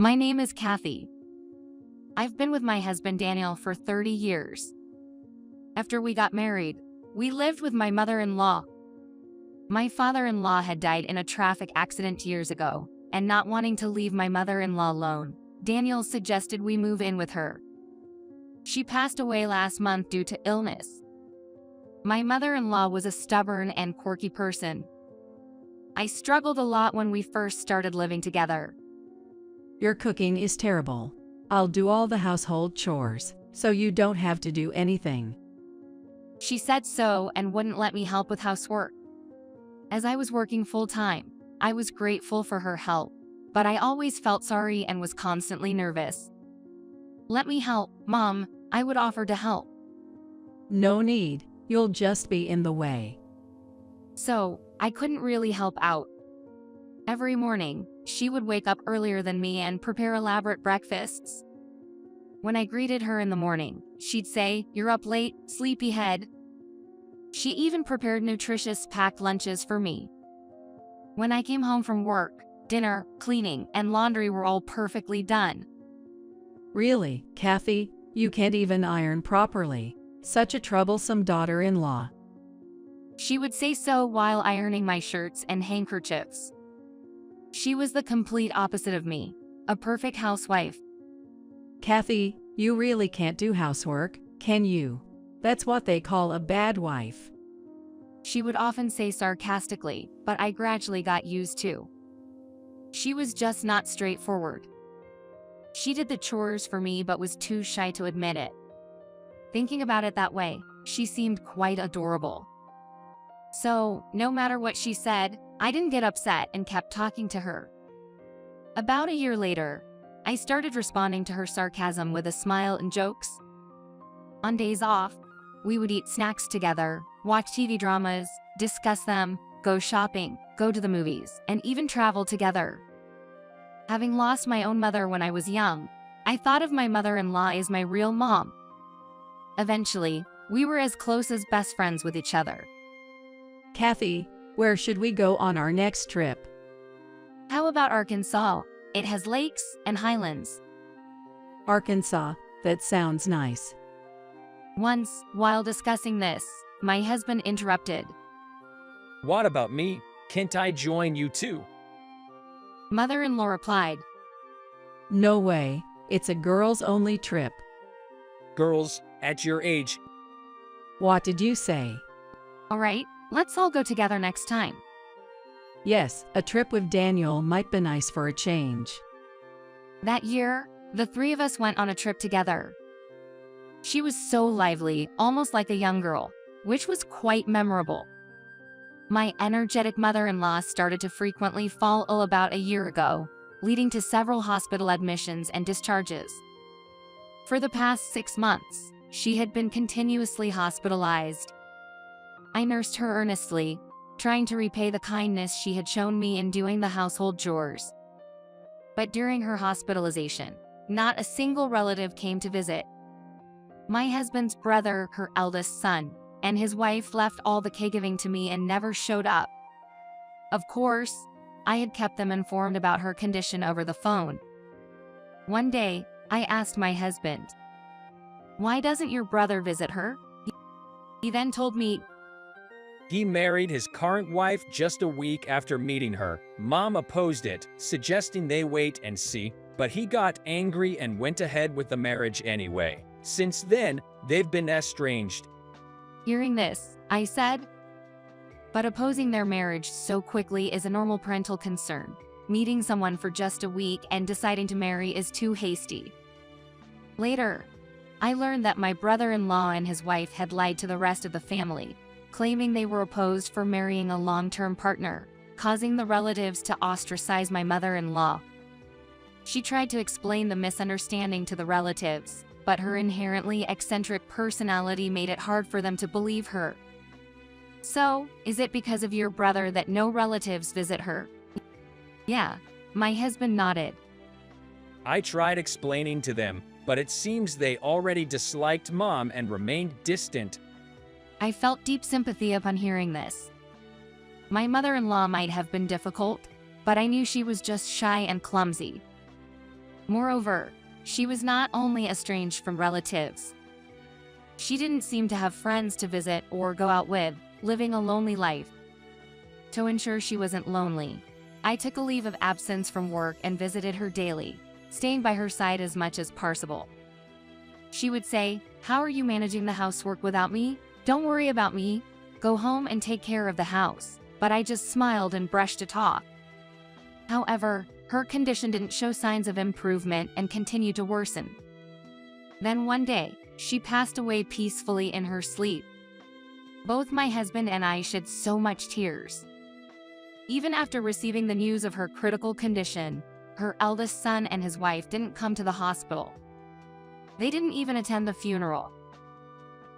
My name is Kathy. I've been with my husband Daniel for 30 years. After we got married, we lived with my mother-in-law. My father-in-law had died in a traffic accident years ago, and not wanting to leave my mother-in-law alone, Daniel suggested we move in with her. She passed away last month due to illness. My mother-in-law was a stubborn and quirky person. I struggled a lot when we first started living together. Your cooking is terrible. I'll do all the household chores, so you don't have to do anything. She said so and wouldn't let me help with housework. As I was working full-time, I was grateful for her help, but I always felt sorry and was constantly nervous. "Let me help, Mom," I would offer to help. No need, you'll just be in the way. So, I couldn't really help out. Every morning, she would wake up earlier than me and prepare elaborate breakfasts. When I greeted her in the morning, she'd say, "You're up late, sleepyhead." She even prepared nutritious packed lunches for me. When I came home from work, dinner, cleaning, and laundry were all perfectly done. Really, Kathy, you can't even iron properly. Such a troublesome daughter-in-law. She would say so while ironing my shirts and handkerchiefs. She was the complete opposite of me, a perfect housewife. Kathy, you really can't do housework, can you? That's what they call a bad wife. She would often say sarcastically, but I gradually got used to. She was just not straightforward. She did the chores for me but was too shy to admit it. Thinking about it that way, she seemed quite adorable. So, no matter what she said, I didn't get upset and kept talking to her. About a year later, I started responding to her sarcasm with a smile and jokes. On days off, we would eat snacks together, watch TV dramas, discuss them, go shopping, go to the movies, and even travel together. Having lost my own mother when I was young, I thought of my mother-in-law as my real mom. Eventually, we were as close as best friends with each other. Kathy, where should we go on our next trip? How about Arkansas? It has lakes and highlands. Arkansas, that sounds nice. Once, while discussing this, my husband interrupted. What about me? Can't I join you too? Mother-in-law replied, No way, it's a girls-only trip. Girls, at your age. What did you say? "All right, let's all go together next time." Yes, a trip with Daniel might be nice for a change. That year, the three of us went on a trip together. She was so lively, almost like a young girl, which was quite memorable. My energetic mother-in-law started to frequently fall ill about a year ago, leading to several hospital admissions and discharges. For the past 6 months, she had been continuously hospitalized. I nursed her earnestly, trying to repay the kindness she had shown me in doing the household chores. But during her hospitalization, not a single relative came to visit. My husband's brother, her eldest son, and his wife left all the caregiving to me and never showed up. Of course, I had kept them informed about her condition over the phone. One day, I asked my husband, "Why doesn't your brother visit her?" He then told me, He married his current wife just a week after meeting her. Mom opposed it, suggesting they wait and see, but he got angry and went ahead with the marriage anyway. Since then, they've been estranged. Hearing this, I said, "But opposing their marriage so quickly is a normal parental concern. Meeting someone for just a week and deciding to marry is too hasty." Later, I learned that my brother-in-law and his wife had lied to the rest of the family, claiming they were opposed for marrying a long-term partner, causing the relatives to ostracize my mother-in-law. She tried to explain the misunderstanding to the relatives, but her inherently eccentric personality made it hard for them to believe her. "So, is it because of your brother that no relatives visit her?" "Yeah," my husband nodded. I tried explaining to them, but it seems they already disliked Mom and remained distant. I felt deep sympathy upon hearing this. My mother-in-law might have been difficult, but I knew she was just shy and clumsy. Moreover, she was not only estranged from relatives. She didn't seem to have friends to visit or go out with, living a lonely life. To ensure she wasn't lonely, I took a leave of absence from work and visited her daily, staying by her side as much as possible. She would say, "How are you managing the housework without me? Don't worry about me. Go home and take care of the house." But I just smiled and brushed it off. However, her condition didn't show signs of improvement and continued to worsen. Then one day, she passed away peacefully in her sleep. Both my husband and I shed so much tears. Even after receiving the news of her critical condition, her eldest son and his wife didn't come to the hospital. They didn't even attend the funeral.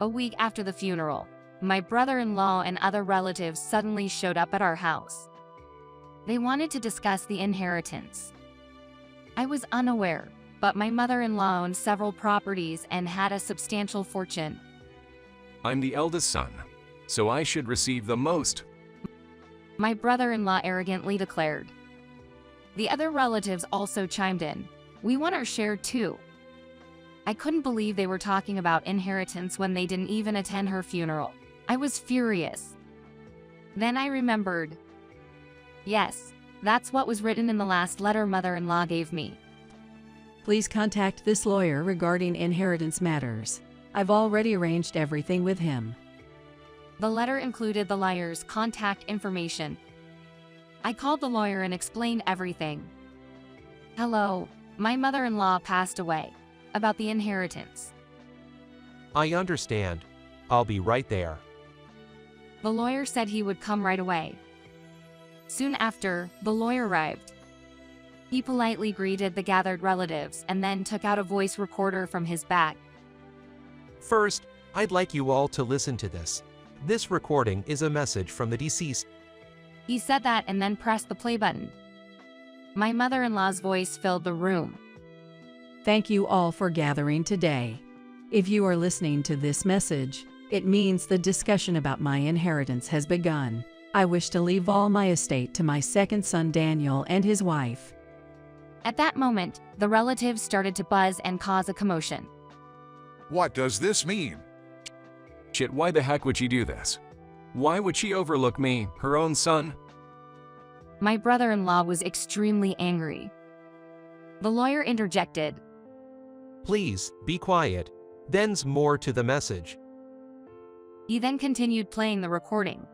A week after the funeral, my brother-in-law and other relatives suddenly showed up at our house. They wanted to discuss the inheritance. I was unaware, but my mother-in-law owned several properties and had a substantial fortune. I'm the eldest son, so I should receive the most. My brother-in-law arrogantly declared. The other relatives also chimed in. "We want our share too." I couldn't believe they were talking about inheritance when they didn't even attend her funeral. I was furious. Then I remembered. Yes, that's what was written in the last letter mother-in-law gave me. Please contact this lawyer regarding inheritance matters. I've already arranged everything with him. The letter included the lawyer's contact information. I called the lawyer and explained everything. "Hello, my mother-in-law passed away. About the inheritance." I understand. I'll be right there. The lawyer said he would come right away. Soon after, the lawyer arrived. He politely greeted the gathered relatives and then took out a voice recorder from his bag. First, I'd like you all to listen to this. This recording is a message from the deceased. He said that and then pressed the play button. My mother-in-law's voice filled the room. Thank you all for gathering today. If you are listening to this message, it means the discussion about my inheritance has begun. I wish to leave all my estate to my second son Daniel and his wife. At that moment, the relatives started to buzz and cause a commotion. What does this mean? Shit, why the heck would she do this? Why would she overlook me, her own son? My brother-in-law was extremely angry. The lawyer interjected. Please, be quiet. Then's more to the message. He then continued playing the recording.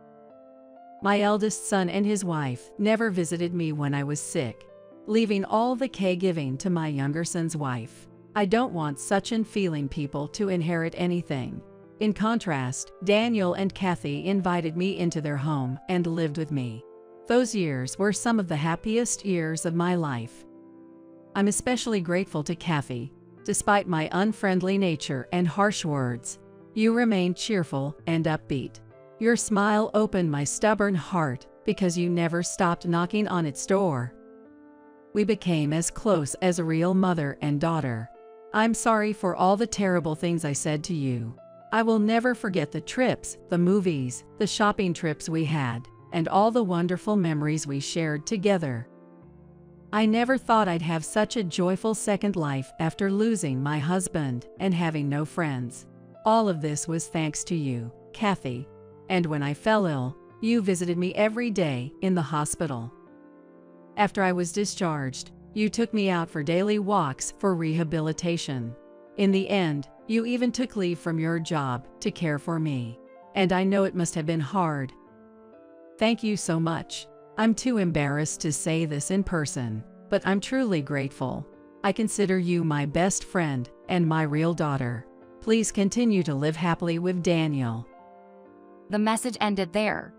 My eldest son and his wife never visited me when I was sick, leaving all the caregiving to my younger son's wife. I don't want such unfeeling people to inherit anything. In contrast, Daniel and Kathy invited me into their home and lived with me. Those years were some of the happiest years of my life. I'm especially grateful to Kathy. Despite my unfriendly nature and harsh words, you remained cheerful and upbeat. Your smile opened my stubborn heart because you never stopped knocking on its door. We became as close as a real mother and daughter. I'm sorry for all the terrible things I said to you. I will never forget the trips, the movies, the shopping trips we had, and all the wonderful memories we shared together. I never thought I'd have such a joyful second life after losing my husband and having no friends. All of this was thanks to you, Kathy. And when I fell ill, you visited me every day in the hospital. After I was discharged, you took me out for daily walks for rehabilitation. In the end, you even took leave from your job to care for me. And I know it must have been hard. Thank you so much. I'm too embarrassed to say this in person, but I'm truly grateful. I consider you my best friend and my real daughter. Please continue to live happily with Daniel. The message ended there.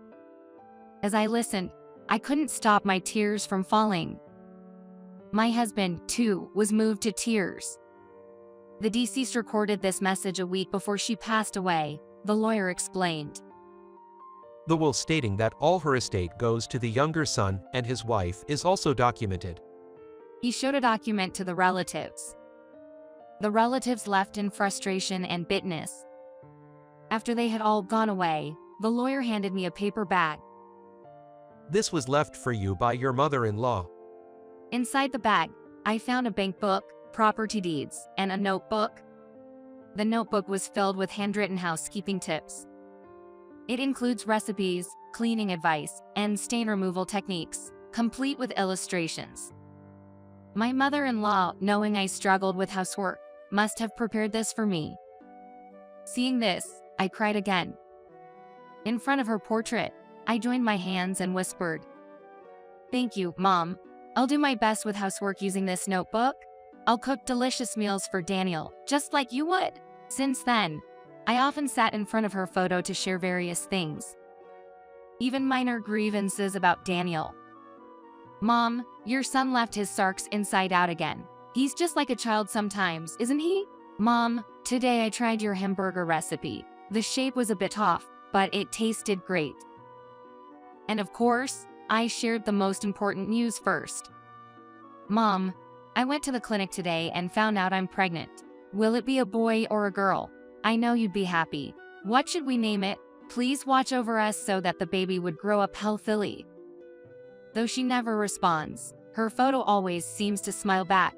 As I listened, I couldn't stop my tears from falling. My husband, too, was moved to tears. The deceased recorded this message a week before she passed away, the lawyer explained. The will stating that all her estate goes to the younger son and his wife is also documented. He showed a document to the relatives. The relatives left in frustration and bitterness. After they had all gone away, the lawyer handed me a paper bag. This was left for you by your mother-in-law. Inside the bag, I found a bank book, property deeds, and a notebook. The notebook was filled with handwritten housekeeping tips. It includes recipes, cleaning advice, and stain removal techniques, complete with illustrations. My mother-in-law, knowing I struggled with housework, must have prepared this for me. Seeing this, I cried again. In front of her portrait, I joined my hands and whispered, "Thank you, Mom. I'll do my best with housework using this notebook. I'll cook delicious meals for Daniel, just like you would." Since then, I often sat in front of her photo to share various things, even minor grievances about Daniel. "Mom, your son left his socks inside out again. He's just like a child sometimes, isn't he?" "Mom, today I tried your hamburger recipe. The shape was a bit off, but it tasted great." And of course, I shared the most important news first. "Mom, I went to the clinic today and found out I'm pregnant. Will it be a boy or a girl? I know you'd be happy. What should we name it? Please watch over us so that the baby would grow up healthily." Though she never responds, her photo always seems to smile back.